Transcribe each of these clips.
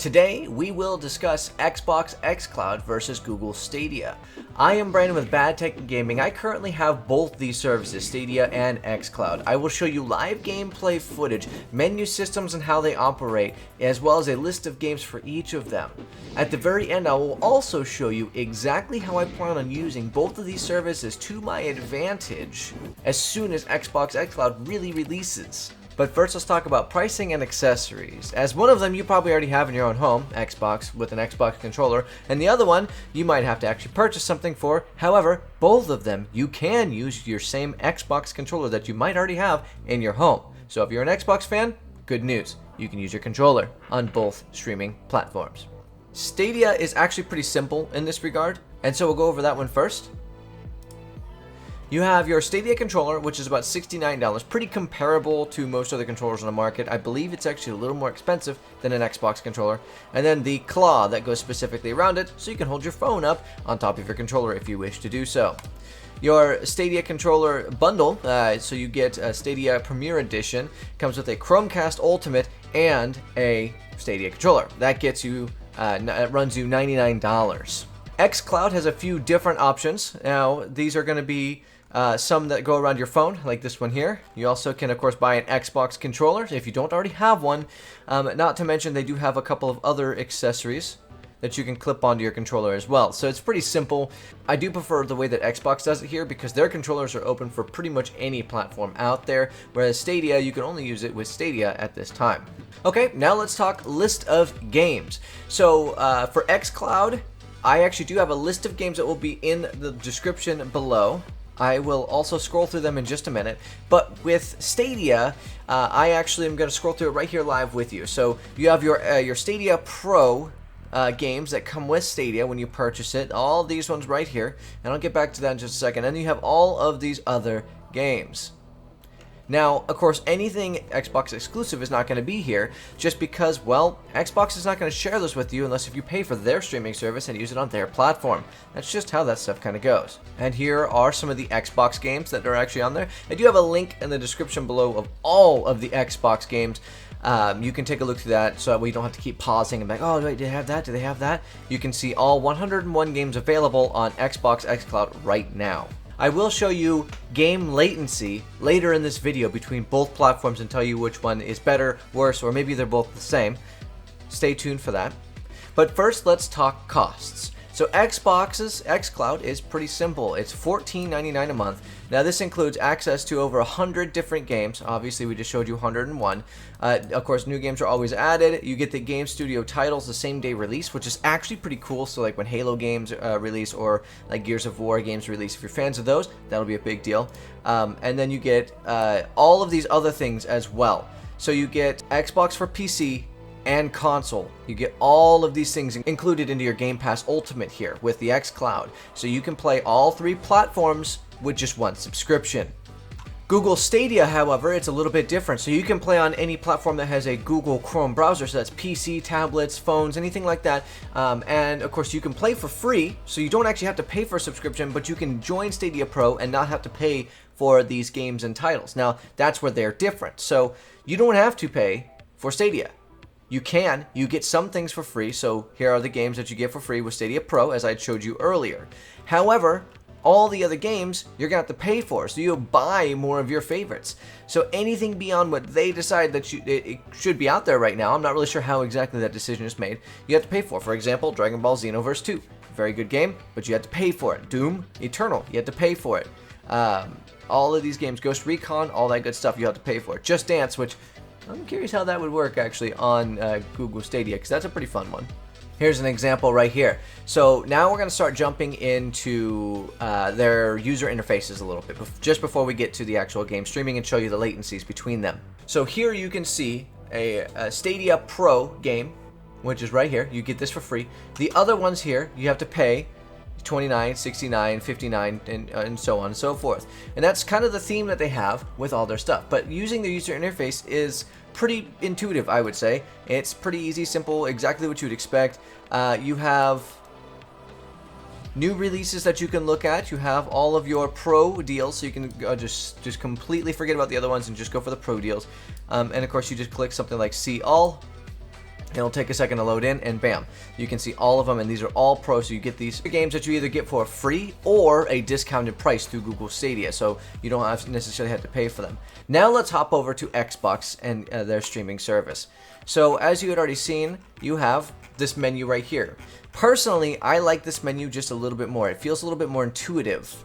Today, we will discuss Xbox xCloud versus Google Stadia. I am Brandon with Bad Tech Gaming. I currently have both these services, Stadia and xCloud. I will show you live gameplay footage, menu systems and how they operate, as well as a list of games for each of them. At the very end, I will also show you exactly how I plan on using both of these services to my advantage as soon as Xbox xCloud really releases. But first, let's talk about pricing and accessories. As one of them you probably already have in your own home, Xbox with an Xbox controller, and the other one you might have to actually purchase something for. However, both of them you can use your same Xbox controller that you might already have in your home. So if you're an Xbox fan, good news. You can use your controller on both streaming platforms. Stadia is actually pretty simple in this regard, and so we'll go over that one first. You have your Stadia controller, which is about $69, pretty comparable to most other controllers on the market. I believe it's actually a little more expensive than an Xbox controller. And then the claw that goes specifically around it, so you can hold your phone up on top of your controller if you wish to do so. Your Stadia controller bundle, so you get a Stadia Premier Edition, comes with a Chromecast Ultimate and a Stadia controller. That gets you, it runs you $99. xCloud has a few different options. Now, these are going to be some that go around your phone, like this one here. You also can, of course, buy an Xbox controller if you don't already have one. Not to mention, they do have a couple of other accessories that you can clip onto your controller as well. So it's pretty simple. I do prefer the way that Xbox does it here because their controllers are open for pretty much any platform out there, whereas Stadia, you can only use it with Stadia at this time. Okay, now let's talk list of games. So for xCloud, I actually do have a list of games that will be in the description below. I will also scroll through them in just a minute. But with Stadia, I actually am going to scroll through it right here live with you. So you have your Stadia Pro games that come with Stadia when you purchase it. All these ones right here. And I'll get back to that in just a second. And then you have all of these other games. Now, of course, anything Xbox exclusive is not going to be here just because, well, Xbox is not going to share this with you unless if you pay for their streaming service and use it on their platform. That's just how that stuff kind of goes. And here are some of the Xbox games that are actually on there. I do have a link in the description below of all of the Xbox games. You can take a look through that so that we don't have to keep pausing and be like, oh, wait, do they have that? Do they have that? You can see all 101 games available on Xbox xCloud right now. I will show you game latency later in this video between both platforms and tell you which one is better, worse, or maybe they're both the same. Stay tuned for that. But first, let's talk costs. So Xbox's xCloud is pretty simple. It's $14.99 a month. Now this includes access to over 100 different games. Obviously, we just showed you 101. Of course, new games are always added. You get the Game Studio titles the same day release, which is actually pretty cool. So like when Halo games release or like Gears of War games release, if you're fans of those, that'll be a big deal. And then you get all of these other things as well. So you get Xbox for PC and console. You get all of these things included into your Game Pass Ultimate here with the xCloud. So you can play all three platforms with just one subscription. Google Stadia, however, it's a little bit different. So you can play on any platform that has a Google Chrome browser. So that's PC, tablets, phones, anything like that. And of course, you can play for free. So you don't actually have to pay for a subscription, but you can join Stadia Pro and not have to pay for these games and titles. Now, that's where they're different. So you don't have to pay for Stadia. You get some things for free, so here are the games that you get for free with Stadia Pro, as I showed you earlier. However, all the other games you're going to have to pay for, so you'll buy more of your favorites. So anything beyond what they decide that it should be out there right now, I'm not really sure how exactly that decision is made, you have to pay for. For example, Dragon Ball Xenoverse 2. Very good game, but you have to pay for it. Doom Eternal, you have to pay for it. All of these games, Ghost Recon, all that good stuff, you have to pay for it. Just Dance, which I'm curious how that would work actually on Google Stadia, because that's a pretty fun one. Here's an example right here. So now we're going to start jumping into their user interfaces a little bit, just before we get to the actual game streaming and show you the latencies between them. So here you can see a Stadia Pro game, which is right here. You get this for free. The other ones here, you have to pay $29, $69, $59, and so on and so forth. And that's kind of the theme that they have with all their stuff. But using the user interface is pretty intuitive, I would say. It's pretty easy, simple, exactly what you'd expect. You have new releases that you can look at. You have all of your pro deals, so you can just completely forget about the other ones and just go for the pro deals. And of course, you just click something like See All. It'll take a second to load in, and bam, you can see all of them, and these are all pro, so you get these games that you either get for free or a discounted price through Google Stadia, so you don't necessarily have to pay for them. Now let's hop over to Xbox and their streaming service. So as you had already seen, you have this menu right here. Personally, I like this menu just a little bit more. It feels a little bit more intuitive.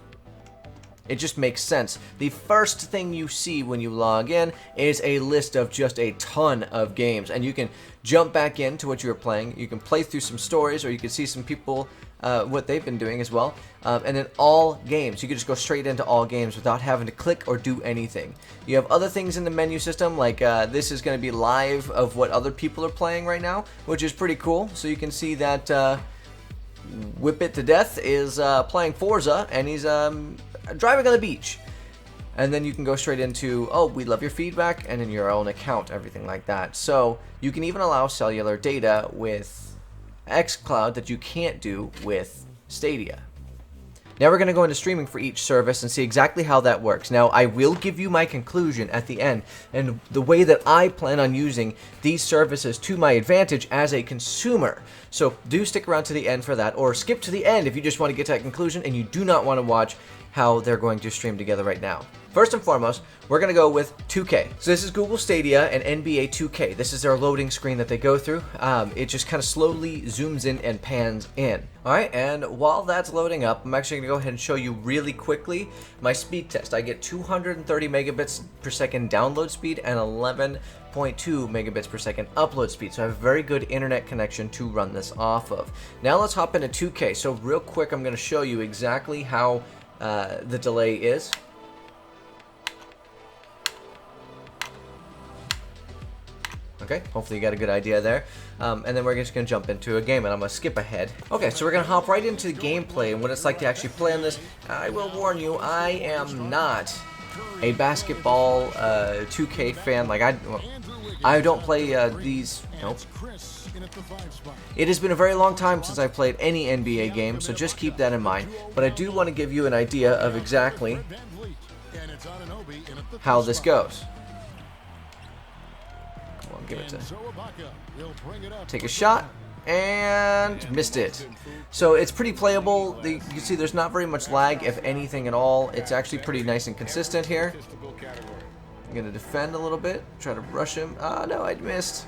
It just makes sense. The first thing you see when you log in is a list of just a ton of games, and you can jump back into what you were playing. You can play through some stories, or you can see some people, what they've been doing as well. And then all games. You can just go straight into all games without having to click or do anything. You have other things in the menu system, like this is going to be live of what other people are playing right now, which is pretty cool. So you can see that Whip It to Death is playing Forza, and he's driving on the beach. And then you can go straight into, oh, we love your feedback, and in your own account, everything like that. So you can even allow cellular data with XCloud that you can't do with Stadia. Now we're going to go into streaming for each service and see exactly how that works. Now I will give you my conclusion at the end, and the way that I plan on using these services to my advantage as a consumer. So do stick around to the end for that, or skip to the end if you just want to get to that conclusion and you do not want to watch how they're going to stream together right now. First and foremost, we're going to go with 2K. So this is Google Stadia and NBA 2K. This is their loading screen that they go through. It just kind of slowly zooms in and pans in. Alright, and while that's loading up, I'm actually going to go ahead and show you really quickly my speed test. I get 230 megabits per second download speed and 11.2 megabits per second upload speed. So I have a very good internet connection to run this off of. Now let's hop into 2K. So real quick, I'm going to show you exactly how the delay is. Okay, hopefully you got a good idea there. And then we're just going to jump into a game, and I'm going to skip ahead. Okay, so we're going to hop right into the gameplay and what it's like to actually play on this. I will warn you, I am not a basketball 2K fan. Like, I don't play these. Nope. It has been a very long time since I've played any NBA game, so just keep that in mind. But I do want to give you an idea of exactly how this goes. Come on, give it to... Take a shot, and missed it. So it's pretty playable. You can see there's not very much lag, if anything at all. It's actually pretty nice and consistent here. I'm going to defend a little bit, try to rush him. Ah, no, I missed.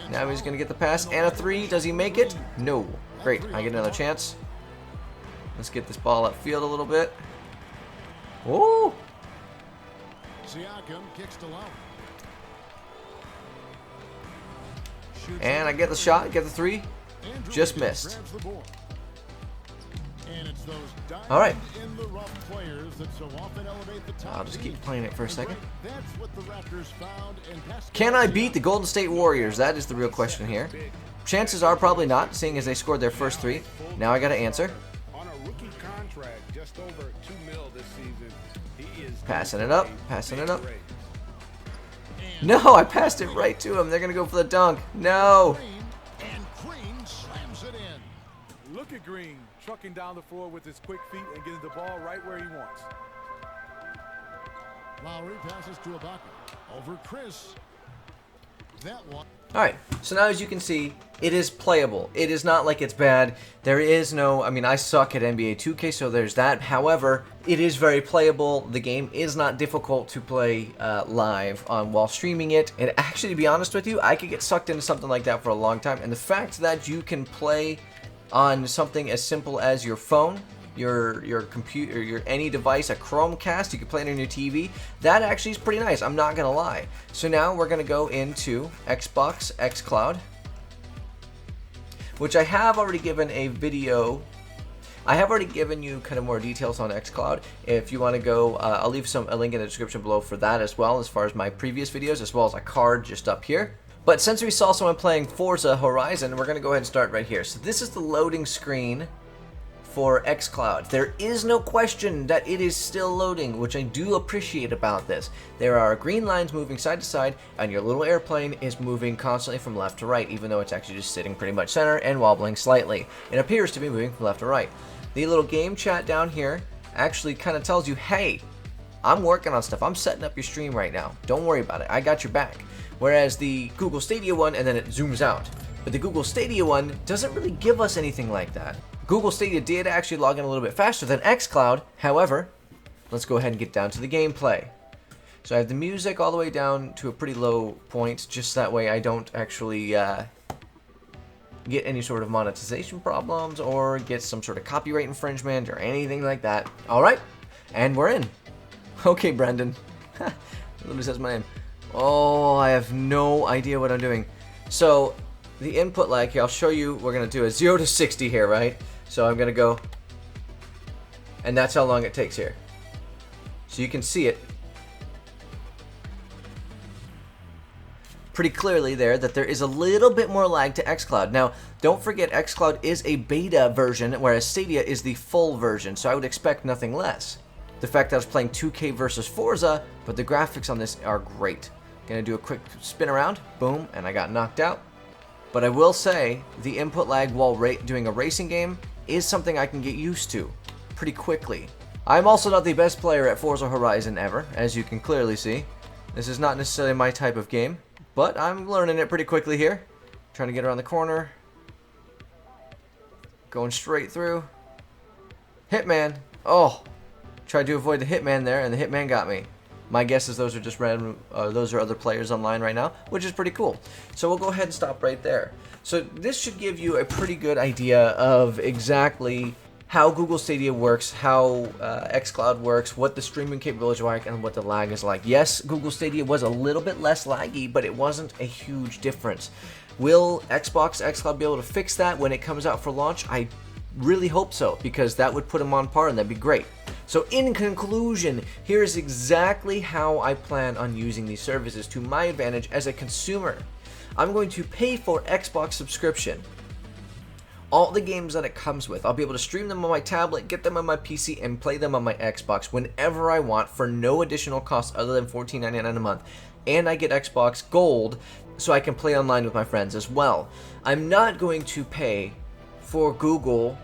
Now he's going to get the pass and a three. Does he make it? No. Great. I get another chance. Let's get this ball upfield a little bit. Whoa! And I get the shot, get the three. Just missed. Alright. I'll just keep playing it for a second. Can I beat the Golden State Warriors? That is the real question here. Chances are probably not, seeing as they scored their first three. Now I gotta answer. Passing it up, passing it up. No, I passed it right to him. They're gonna go for the dunk. No. Look at Green trucking down the floor with his quick feet and getting the ball right where he wants. Lowry passes to Ibaka. Over Chris. That one. Alright, so now as you can see, it is playable. It is not like it's bad. There is no, I mean, I suck at NBA 2K, so there's that. However, it is very playable. The game is not difficult to play live while streaming it. And actually, to be honest with you, I could get sucked into something like that for a long time. And the fact that you can play on something as simple as your phone, your computer, your any device, a Chromecast, you can play it on your TV. That actually is pretty nice, I'm not gonna lie. So now we're gonna go into Xbox XCloud, which I have already given a video. I have already given you kind of more details on XCloud. If you want to go, I'll leave a link in the description below for that as well, as far as my previous videos, as well as a card just up here. But since we saw someone playing Forza Horizon, we're going to go ahead and start right here. So this is the loading screen for XCloud. There is no question that it is still loading, which I do appreciate about this. There are green lines moving side to side, and your little airplane is moving constantly from left to right, even though it's actually just sitting pretty much center and wobbling slightly. It appears to be moving from left to right. The little game chat down here actually kind of tells you, hey, I'm working on stuff. I'm setting up your stream right now. Don't worry about it. I got your back. Whereas the Google Stadia one, and then it zooms out. But the Google Stadia one doesn't really give us anything like that. Google Stadia did actually log in a little bit faster than XCloud. However, let's go ahead and get down to the gameplay. So I have the music all the way down to a pretty low point, just that way I don't actually get any sort of monetization problems or get some sort of copyright infringement or anything like that. Alright, and we're in. Okay, Brendan. It literally says my name. Oh, I have no idea what I'm doing. So, the input lag here, I'll show you, we're going to do a 0 to 60 here, right? So I'm going to go, and that's how long it takes here. So you can see it pretty clearly there that there is a little bit more lag to XCloud. Now, don't forget XCloud is a beta version, whereas Stadia is the full version, so I would expect nothing less. The fact that I was playing 2K versus Forza, but the graphics on this are great. Gonna do a quick spin around, boom, and I got knocked out. But I will say, the input lag while doing a racing game is something I can get used to pretty quickly. I'm also not the best player at Forza Horizon ever, as you can clearly see. This is not necessarily my type of game, but I'm learning it pretty quickly here. Trying to get around the corner. Going straight through. Hitman. Oh, tried to avoid the Hitman there, and the Hitman got me. My guess is those are just random, those are other players online right now, which is pretty cool. So we'll go ahead and stop right there. So this should give you a pretty good idea of exactly how Google Stadia works, how XCloud works, what the streaming capabilities are like, and what the lag is like. Yes, Google Stadia was a little bit less laggy, but it wasn't a huge difference. Will Xbox XCloud be able to fix that when it comes out for launch? I really hope so, because that would put them on par and that'd be great. So in conclusion, here is exactly how I plan on using these services to my advantage as a consumer. I'm going to pay for Xbox subscription. All the games that it comes with, I'll be able to stream them on my tablet, get them on my PC, and play them on my Xbox whenever I want for no additional cost other than $14.99 a month. And I get Xbox Gold so I can play online with my friends as well. I'm not going to pay for Google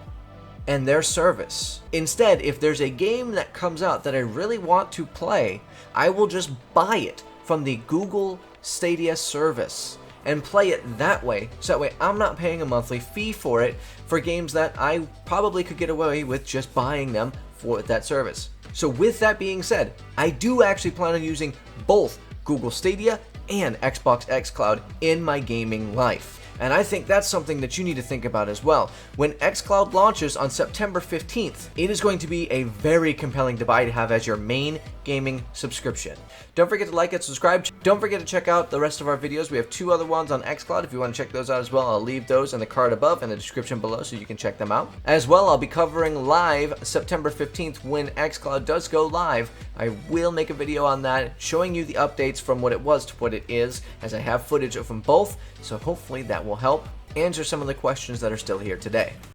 and their service. Instead, if there's a game that comes out that I really want to play, I will just buy it from the Google Stadia service and play it that way. So that way I'm not paying a monthly fee for it for games that I probably could get away with just buying them for that service. So with that being said, I do actually plan on using both Google Stadia and Xbox XCloud in my gaming life. And I think that's something that you need to think about as well. When XCloud launches on September 15th, it is going to be a very compelling device to have as your main gaming subscription. Don't forget to like and subscribe. Don't forget to check out the rest of our videos. We have 2 other ones on XCloud. If you want to check those out as well, I'll leave those in the card above and the description below so you can check them out. As well, I'll be covering live September 15th when XCloud does go live. I will make a video on that showing you the updates from what it was to what it is, as I have footage from both, so hopefully that will help answer some of the questions that are still here today.